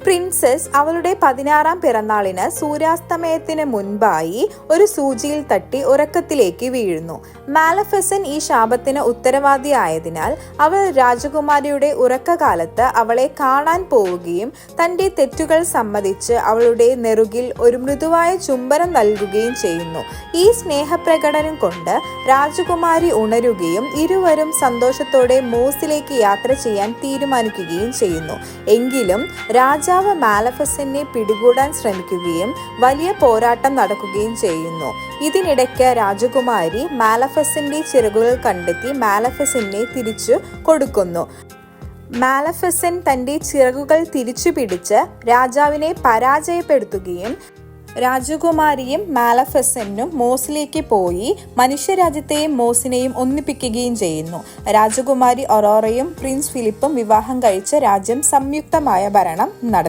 Princess അവളുടെ 16-ാം പിറന്നാളിന് സൂര്യാസ്തമയത്തിന് മുൻപായി ഒരു സൂചിയിൽ തട്ടി ഉറക്കത്തിലേക്ക് വീഴുന്നു. മാലഫിസന്റ് ഈ ശാപത്തിന് ഉത്തരവാദിയായതിനാൽ അവൾ രാജകുമാരിയുടെ ഉറക്കകാലത്ത് അവളെ കാണാൻ പോവുകയും തന്റെ തെറ്റുകൾ സമ്മതിച്ച് അവളുടെ നെറുകിൽ ഒരു മൃദുവായ ചുംബനം നൽകുകയും ചെയ്യുന്നു. ഈ സ്നേഹപ്രകടനം കൊണ്ട് രാജകുമാരി ഉണരുകയും ഇരുവരും സന്തോഷത്തോടെ മോസിലേക്ക് യാത്ര ചെയ്യാൻ തീരുമാനിക്കുകയും ചെയ്യുന്നു. എങ്കിലും രാജാവ് മാലഫിസന്റിനെ പിടികൂടാൻ ശ്രമിക്കുകയും വലിയ പോരാട്ടം നടക്കുകയും ചെയ്യുന്നു. ഇതിനിടയ്ക്ക് രാജകുമാരി മാലഫിസന്റിന്റെ ചിറകുകൾ കണ്ടെത്തി മാലഫിസന്റിനെ തിരിച്ചു കൊടുക്കുന്നു. മാലഫിസന്റ് തന്റെ ചിറകുകൾ തിരിച്ചു പിടിച്ച് രാജാവിനെ പരാജയപ്പെടുത്തുകയും രാജകുമാരിയും മാലഫിസന്റും മോസിലേക്ക് പോയി മനുഷ്യരാജ്യത്തെയും മോസിനെയും ഒന്നിപ്പിക്കുകയും ചെയ്യുന്നു. രാജകുമാരി ഒറോറയും പ്രിൻസ് ഫിലിപ്പും വിവാഹം കഴിച്ച് രാജ്യം സംയുക്തമായ ഭരണം നടത്തി.